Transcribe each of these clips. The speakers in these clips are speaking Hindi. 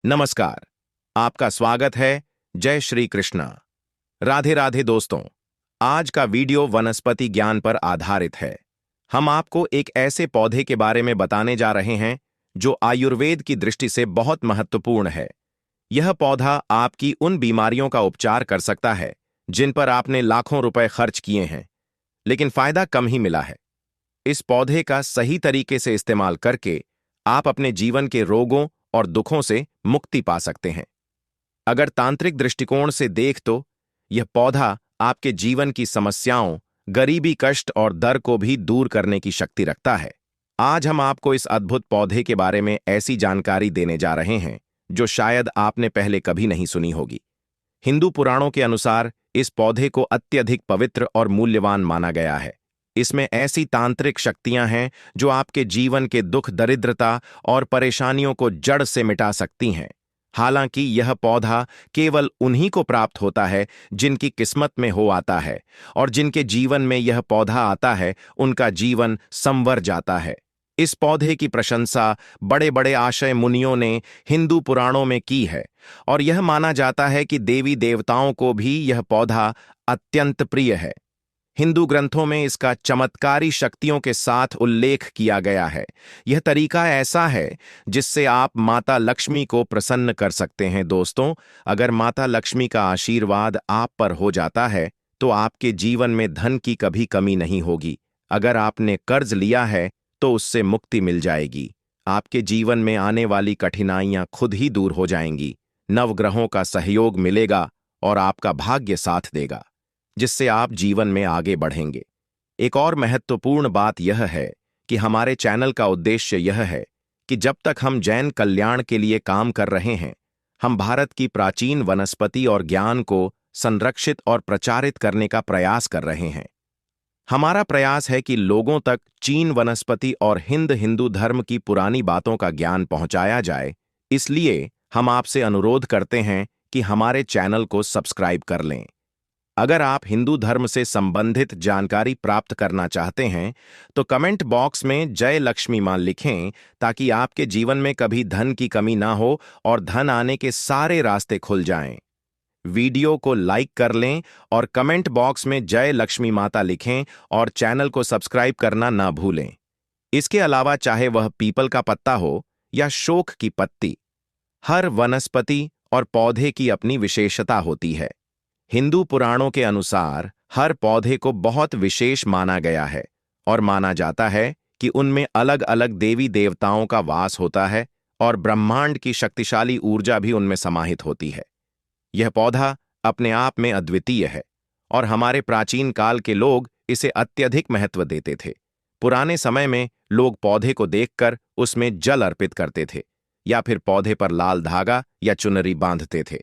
नमस्कार। आपका स्वागत है। जय श्री कृष्णा। राधे राधे दोस्तों। आज का वीडियो वनस्पति ज्ञान पर आधारित है। हम आपको एक ऐसे पौधे के बारे में बताने जा रहे हैं जो आयुर्वेद की दृष्टि से बहुत महत्वपूर्ण है। यह पौधा आपकी उन बीमारियों का उपचार कर सकता है जिन पर आपने लाखों रुपए खर्च किए हैं, लेकिन फायदा कम ही मिला है। इस पौधे का सही तरीके से इस्तेमाल करके आप अपने जीवन के रोगों और दुखों से मुक्ति पा सकते हैं। अगर तांत्रिक दृष्टिकोण से देख तो यह पौधा आपके जीवन की समस्याओं, गरीबी, कष्ट और दर को भी दूर करने की शक्ति रखता है। आज हम आपको इस अद्भुत पौधे के बारे में ऐसी जानकारी देने जा रहे हैं जो शायद आपने पहले कभी नहीं सुनी होगी। हिंदू पुराणों के अनुसार इस पौधे को अत्यधिक पवित्र और मूल्यवान माना गया है। इसमें ऐसी तांत्रिक शक्तियां हैं जो आपके जीवन के दुख, दरिद्रता और परेशानियों को जड़ से मिटा सकती हैं। हालांकि यह पौधा केवल उन्हीं को प्राप्त होता है जिनकी किस्मत में हो आता है, और जिनके जीवन में यह पौधा आता है उनका जीवन संवर जाता है। इस पौधे की प्रशंसा बड़े बड़े आशय मुनियों ने हिंदू पुराणों में की है, और यह माना जाता है कि देवी देवताओं को भी यह पौधा अत्यंत प्रिय है। हिंदू ग्रंथों में इसका चमत्कारी शक्तियों के साथ उल्लेख किया गया है। यह तरीका ऐसा है जिससे आप माता लक्ष्मी को प्रसन्न कर सकते हैं। दोस्तों, अगर माता लक्ष्मी का आशीर्वाद आप पर हो जाता है तो आपके जीवन में धन की कभी कमी नहीं होगी। अगर आपने कर्ज लिया है तो उससे मुक्ति मिल जाएगी। आपके जीवन में आने वाली कठिनाइयां खुद ही दूर हो जाएंगी। नवग्रहों का सहयोग मिलेगा और आपका भाग्य साथ देगा, जिससे आप जीवन में आगे बढ़ेंगे। एक और महत्वपूर्ण बात यह है कि हमारे चैनल का उद्देश्य यह है कि जब तक हम जैन कल्याण के लिए काम कर रहे हैं, हम भारत की प्राचीन वनस्पति और ज्ञान को संरक्षित और प्रचारित करने का प्रयास कर रहे हैं। हमारा प्रयास है कि लोगों तक चीन वनस्पति और हिंदू धर्म की पुरानी बातों का ज्ञान पहुंचाया जाए। इसलिए हम आपसे अनुरोध करते हैं कि हमारे चैनल को सब्सक्राइब कर लें। अगर आप हिंदू धर्म से संबंधित जानकारी प्राप्त करना चाहते हैं तो कमेंट बॉक्स में जय लक्ष्मी मां लिखें, ताकि आपके जीवन में कभी धन की कमी ना हो और धन आने के सारे रास्ते खुल जाएं। वीडियो को लाइक कर लें और कमेंट बॉक्स में जय लक्ष्मी माता लिखें, और चैनल को सब्सक्राइब करना ना भूलें। इसके अलावा चाहे वह पीपल का पत्ता हो या शोक की पत्ती, हर वनस्पति और पौधे की अपनी विशेषता होती है। हिंदू पुराणों के अनुसार हर पौधे को बहुत विशेष माना गया है, और माना जाता है कि उनमें अलग अलग देवी देवताओं का वास होता है और ब्रह्मांड की शक्तिशाली ऊर्जा भी उनमें समाहित होती है। यह पौधा अपने आप में अद्वितीय है, और हमारे प्राचीन काल के लोग इसे अत्यधिक महत्व देते थे। पुराने समय में लोग पौधे को देखकर उसमें जल अर्पित करते थे, या फिर पौधे पर लाल धागा या चुनरी बांधते थे।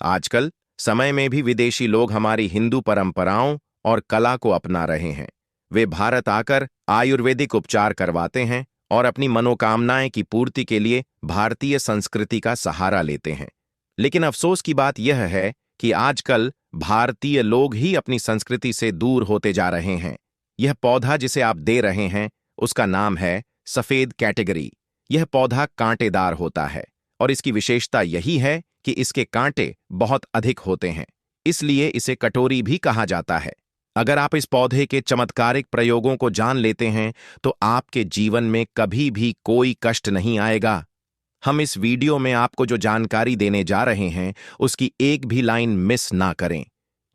आजकल समय में भी विदेशी लोग हमारी हिंदू परंपराओं और कला को अपना रहे हैं। वे भारत आकर आयुर्वेदिक उपचार करवाते हैं और अपनी मनोकामनाएं की पूर्ति के लिए भारतीय संस्कृति का सहारा लेते हैं। लेकिन अफसोस की बात यह है कि आजकल भारतीय लोग ही अपनी संस्कृति से दूर होते जा रहे हैं। यह पौधा जिसे आप दे रहे हैं उसका नाम है सफेद कैटेगरी। यह पौधा कांटेदार होता है, और इसकी विशेषता यही है कि इसके कांटे बहुत अधिक होते हैं, इसलिए इसे कटोरी भी कहा जाता है। अगर आप इस पौधे के चमत्कारिक प्रयोगों को जान लेते हैं तो आपके जीवन में कभी भी कोई कष्ट नहीं आएगा। हम इस वीडियो में आपको जो जानकारी देने जा रहे हैं उसकी एक भी लाइन मिस ना करें,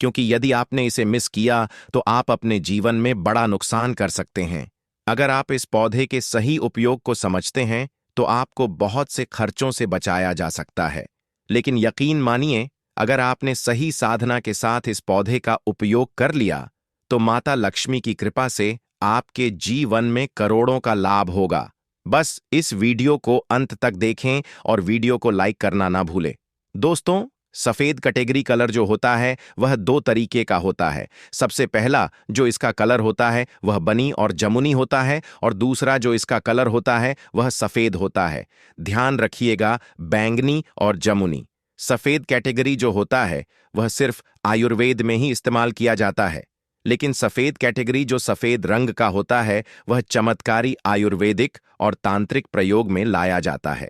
क्योंकि यदि आपने इसे मिस किया तो आप अपने जीवन में बड़ा नुकसान कर सकते हैं। अगर आप इस पौधे के सही उपयोग को समझते हैं तो आपको बहुत से खर्चों से बचाया जा सकता है। लेकिन यकीन मानिए, अगर आपने सही साधना के साथ इस पौधे का उपयोग कर लिया तो माता लक्ष्मी की कृपा से आपके जीवन में करोड़ों का लाभ होगा। बस इस वीडियो को अंत तक देखें और वीडियो को लाइक करना ना भूलें। दोस्तों, सफेद कैटेगरी कलर जो होता है वह दो तरीके का होता है। सबसे पहला जो इसका कलर होता है वह बनी और जमुनी होता है, और दूसरा जो इसका कलर होता है वह सफेद होता है। ध्यान रखिएगा, बैंगनी और जमुनी। सफेद कैटेगरी जो होता है वह सिर्फ आयुर्वेद में ही इस्तेमाल किया जाता है, लेकिन सफेद कैटेगरी जो सफेद रंग का होता है वह चमत्कारी आयुर्वेदिक और तांत्रिक प्रयोग में लाया जाता है।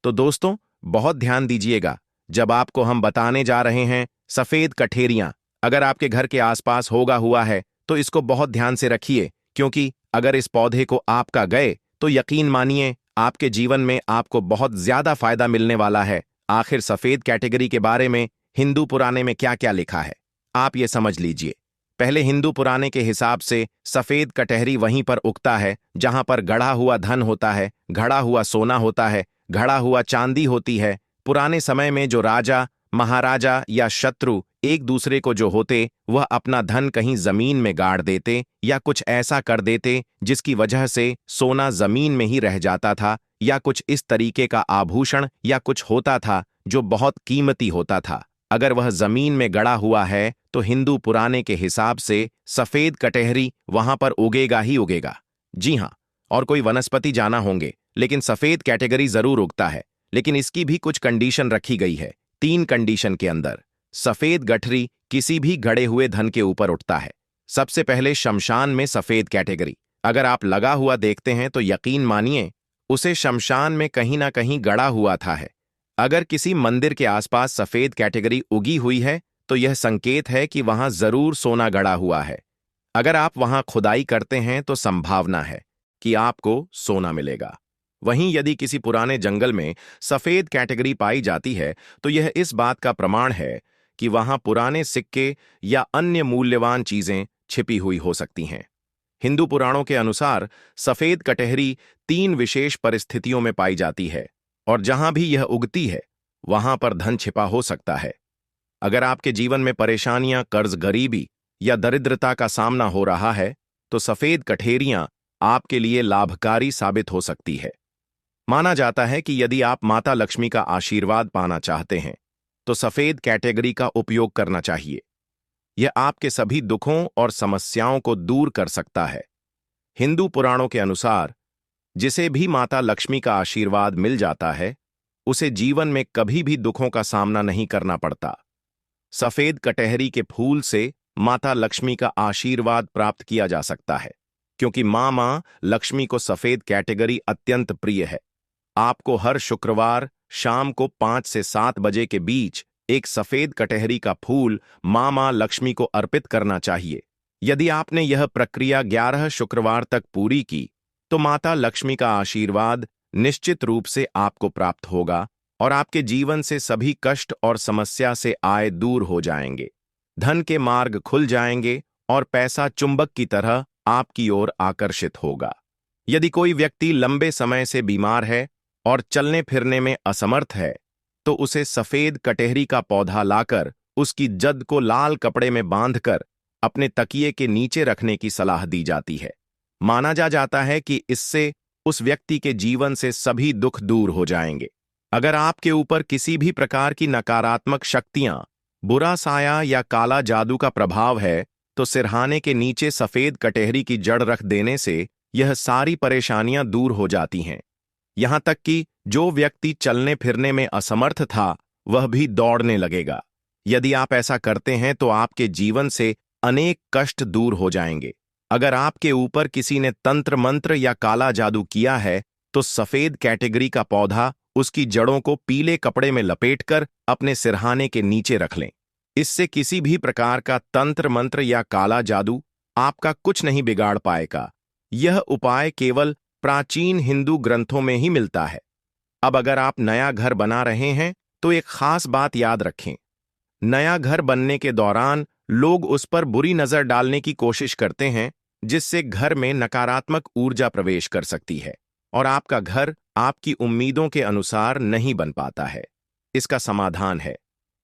तो दोस्तों, बहुत ध्यान दीजिएगा जब आपको हम बताने जा रहे हैं सफेद कठेरियां। अगर आपके घर के आसपास होगा हुआ है तो इसको बहुत ध्यान से रखिए, क्योंकि अगर इस पौधे को आपका गए तो यकीन मानिए आपके जीवन में आपको बहुत ज्यादा फायदा मिलने वाला है। आखिर सफेद कैटेगरी के बारे में हिंदू पुराने में क्या क्या लिखा है, आप ये समझ लीजिए। पहले हिंदू पुराने के हिसाब से सफेद कटहरी वहीं पर उगता है जहां पर गढ़ा हुआ धन होता है, गढ़ा हुआ सोना होता है, गढ़ा हुआ चांदी होती है। पुराने समय में जो राजा, महाराजा या शत्रु एक दूसरे को जो होते, वह अपना धन कहीं जमीन में गाड़ देते या कुछ ऐसा कर देते जिसकी वजह से सोना जमीन में ही रह जाता था, या कुछ इस तरीके का आभूषण या कुछ होता था जो बहुत कीमती होता था। अगर वह जमीन में गड़ा हुआ है तो हिंदू पुराने के हिसाब से सफेद कटहरी वहां पर उगेगा ही उगेगा। जी हां, और कोई वनस्पति जाना होंगे, लेकिन सफेद कैटेगरी जरूर उगता है। लेकिन इसकी भी कुछ कंडीशन रखी गई है। 3 कंडीशन के अंदर सफेद गठरी किसी भी गड़े हुए धन के ऊपर उठता है। सबसे पहले शमशान में सफेद कैटेगरी अगर आप लगा हुआ देखते हैं तो यकीन मानिए उसे शमशान में कहीं ना कहीं गड़ा हुआ था है। अगर किसी मंदिर के आसपास सफेद कैटेगरी उगी हुई है तो यह संकेत है कि वहां जरूर सोना गड़ा हुआ है। अगर आप वहां खुदाई करते हैं तो संभावना है कि आपको सोना मिलेगा। वहीं यदि किसी पुराने जंगल में सफेद कैटेगरी पाई जाती है तो यह इस बात का प्रमाण है कि वहां पुराने सिक्के या अन्य मूल्यवान चीजें छिपी हुई हो सकती हैं। हिंदू पुराणों के अनुसार सफेद कटहरी 3 विशेष परिस्थितियों में पाई जाती है, और जहां भी यह उगती है वहां पर धन छिपा हो सकता है। अगर आपके जीवन में परेशानियां, कर्ज, गरीबी या दरिद्रता का सामना हो रहा है तो सफेद कठेरियां आपके लिए लाभकारी साबित हो सकती है। माना जाता है कि यदि आप माता लक्ष्मी का आशीर्वाद पाना चाहते हैं तो सफेद कैटेगरी का उपयोग करना चाहिए। यह आपके सभी दुखों और समस्याओं को दूर कर सकता है। हिंदू पुराणों के अनुसार जिसे भी माता लक्ष्मी का आशीर्वाद मिल जाता है उसे जीवन में कभी भी दुखों का सामना नहीं करना पड़ता। सफेद कटहरी के फूल से माता लक्ष्मी का आशीर्वाद प्राप्त किया जा सकता है, क्योंकि मां लक्ष्मी को सफेद कैटेगरी अत्यंत प्रिय है। आपको हर शुक्रवार शाम को 5 से 7 बजे के बीच एक सफेद कटहरी का फूल मां लक्ष्मी को अर्पित करना चाहिए। यदि आपने यह प्रक्रिया 11 शुक्रवार तक पूरी की तो माता लक्ष्मी का आशीर्वाद निश्चित रूप से आपको प्राप्त होगा और आपके जीवन से सभी कष्ट और समस्या से आए दूर हो जाएंगे। धन के मार्ग खुल जाएंगे और पैसा चुंबक की तरह आपकी ओर आकर्षित होगा। यदि कोई व्यक्ति लंबे समय से बीमार है और चलने फिरने में असमर्थ है तो उसे सफेद कटहरी का पौधा लाकर उसकी जद को लाल कपड़े में बांधकर अपने तकिए के नीचे रखने की सलाह दी जाती है। माना जाता है कि इससे उस व्यक्ति के जीवन से सभी दुख दूर हो जाएंगे। अगर आपके ऊपर किसी भी प्रकार की नकारात्मक शक्तियां, बुरा साया या काला जादू का प्रभाव है तो सिरहाने के नीचे सफेद कटहरी की जड़ रख देने से यह सारी परेशानियां दूर हो जाती हैं। यहां तक कि जो व्यक्ति चलने फिरने में असमर्थ था वह भी दौड़ने लगेगा। यदि आप ऐसा करते हैं तो आपके जीवन से अनेक कष्ट दूर हो जाएंगे। अगर आपके ऊपर किसी ने तंत्र मंत्र या काला जादू किया है तो सफेद कैटेगरी का पौधा उसकी जड़ों को पीले कपड़े में लपेटकर अपने सिरहाने के नीचे रख लें। इससे किसी भी प्रकार का तंत्र मंत्र या काला जादू आपका कुछ नहीं बिगाड़ पाएगा। यह उपाय केवल प्राचीन हिंदू ग्रंथों में ही मिलता है। अब अगर आप नया घर बना रहे हैं तो एक खास बात याद रखें। नया घर बनने के दौरान लोग उस पर बुरी नजर डालने की कोशिश करते हैं, जिससे घर में नकारात्मक ऊर्जा प्रवेश कर सकती है और आपका घर आपकी उम्मीदों के अनुसार नहीं बन पाता है। इसका समाधान है,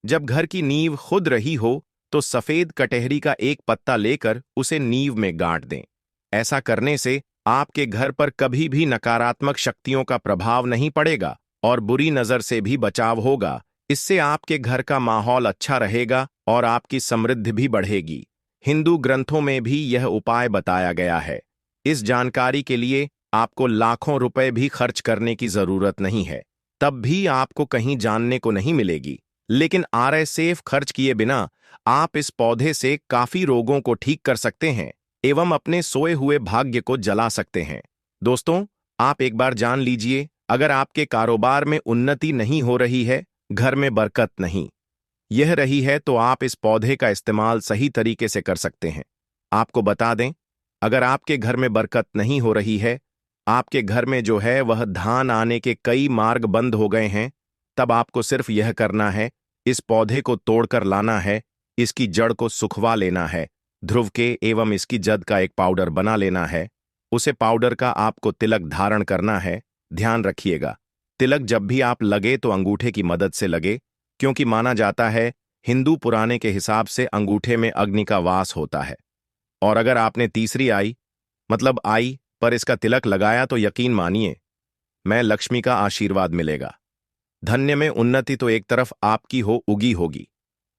जब घर की नींव खुद रही हो तो सफेद कटहरी का एक पत्ता लेकर उसे नींव में गांठ दें। ऐसा करने से आपके घर पर कभी भी नकारात्मक शक्तियों का प्रभाव नहीं पड़ेगा और बुरी नजर से भी बचाव होगा। इससे आपके घर का माहौल अच्छा रहेगा और आपकी समृद्धि भी बढ़ेगी। हिंदू ग्रंथों में भी यह उपाय बताया गया है। इस जानकारी के लिए आपको लाखों रुपए भी खर्च करने की जरूरत नहीं है, तब भी आपको कहीं जानने को नहीं मिलेगी। लेकिन RSF खर्च किए बिना आप इस पौधे से काफी रोगों को ठीक कर सकते हैं एवं अपने सोए हुए भाग्य को जला सकते हैं। दोस्तों, आप एक बार जान लीजिए अगर आपके कारोबार में उन्नति नहीं हो रही है, घर में बरकत नहीं यह रही है, तो आप इस पौधे का इस्तेमाल सही तरीके से कर सकते हैं। आपको बता दें, अगर आपके घर में बरकत नहीं हो रही है, आपके घर में जो है वह धान आने के कई मार्ग बंद हो गए हैं, तब आपको सिर्फ यह करना है, इस पौधे को तोड़कर लाना है, इसकी जड़ को सुखवा लेना है, ध्रुव के एवं इसकी जद का एक पाउडर बना लेना है। उसे पाउडर का आपको तिलक धारण करना है। ध्यान रखिएगा, तिलक जब भी आप लगे तो अंगूठे की मदद से लगे, क्योंकि माना जाता है हिंदू पुराने के हिसाब से अंगूठे में अग्नि का वास होता है। और अगर आपने तीसरी आई पर इसका तिलक लगाया तो यकीन मानिए, मैं लक्ष्मी का आशीर्वाद मिलेगा। धन्य में उन्नति तो एक तरफ आपकी उगी होगी,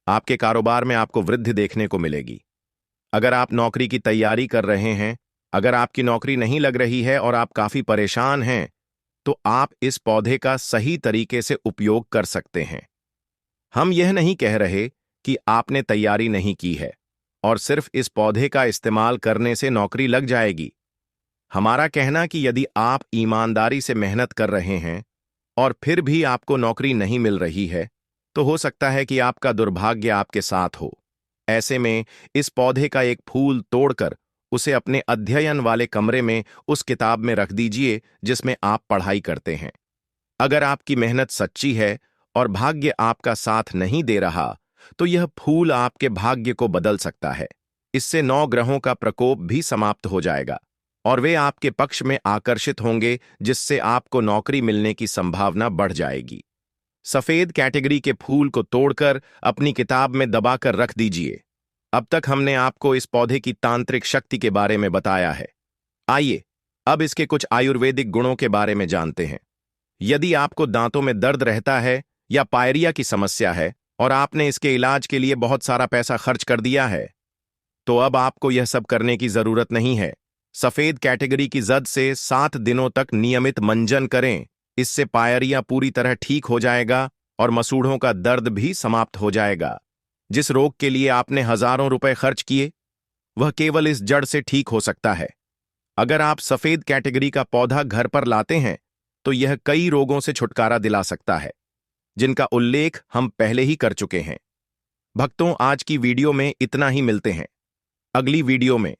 आपके कारोबार में आपको वृद्धि देखने को मिलेगी। अगर आप नौकरी की तैयारी कर रहे हैं, अगर आपकी नौकरी नहीं लग रही है और आप काफी परेशान हैं, तो आप इस पौधे का सही तरीके से उपयोग कर सकते हैं। हम यह नहीं कह रहे कि आपने तैयारी नहीं की है और सिर्फ इस पौधे का इस्तेमाल करने से नौकरी लग जाएगी। हमारा कहना कि यदि आप ईमानदारी से मेहनत कर रहे हैं और फिर भी आपको नौकरी नहीं मिल रही है, तो हो सकता है कि आपका दुर्भाग्य आपके साथ हो। ऐसे में इस पौधे का एक फूल तोड़कर उसे अपने अध्ययन वाले कमरे में उस किताब में रख दीजिए जिसमें आप पढ़ाई करते हैं। अगर आपकी मेहनत सच्ची है और भाग्य आपका साथ नहीं दे रहा, तो यह फूल आपके भाग्य को बदल सकता है। इससे 9 ग्रहों का प्रकोप भी समाप्त हो जाएगा और वे आपके पक्ष में आकर्षित होंगे, जिससे आपको नौकरी मिलने की संभावना बढ़ जाएगी। सफेद कैटेगरी के फूल को तोड़कर अपनी किताब में दबाकर रख दीजिए। अब तक हमने आपको इस पौधे की तांत्रिक शक्ति के बारे में बताया है। आइए अब इसके कुछ आयुर्वेदिक गुणों के बारे में जानते हैं। यदि आपको दांतों में दर्द रहता है या पायरिया की समस्या है और आपने इसके इलाज के लिए बहुत सारा पैसा खर्च कर दिया है, तो अब आपको यह सब करने की जरूरत नहीं है। सफेद कैटेगरी की जद से 7 दिनों तक नियमित मंजन करें। इससे पायरिया पूरी तरह ठीक हो जाएगा और मसूड़ों का दर्द भी समाप्त हो जाएगा। जिस रोग के लिए आपने हजारों रुपए खर्च किए, वह केवल इस जड़ से ठीक हो सकता है। अगर आप सफेद कैटेगरी का पौधा घर पर लाते हैं, तो यह कई रोगों से छुटकारा दिला सकता है, जिनका उल्लेख हम पहले ही कर चुके हैं। भक्तों, आज की वीडियो में इतना ही। मिलते हैं अगली वीडियो में।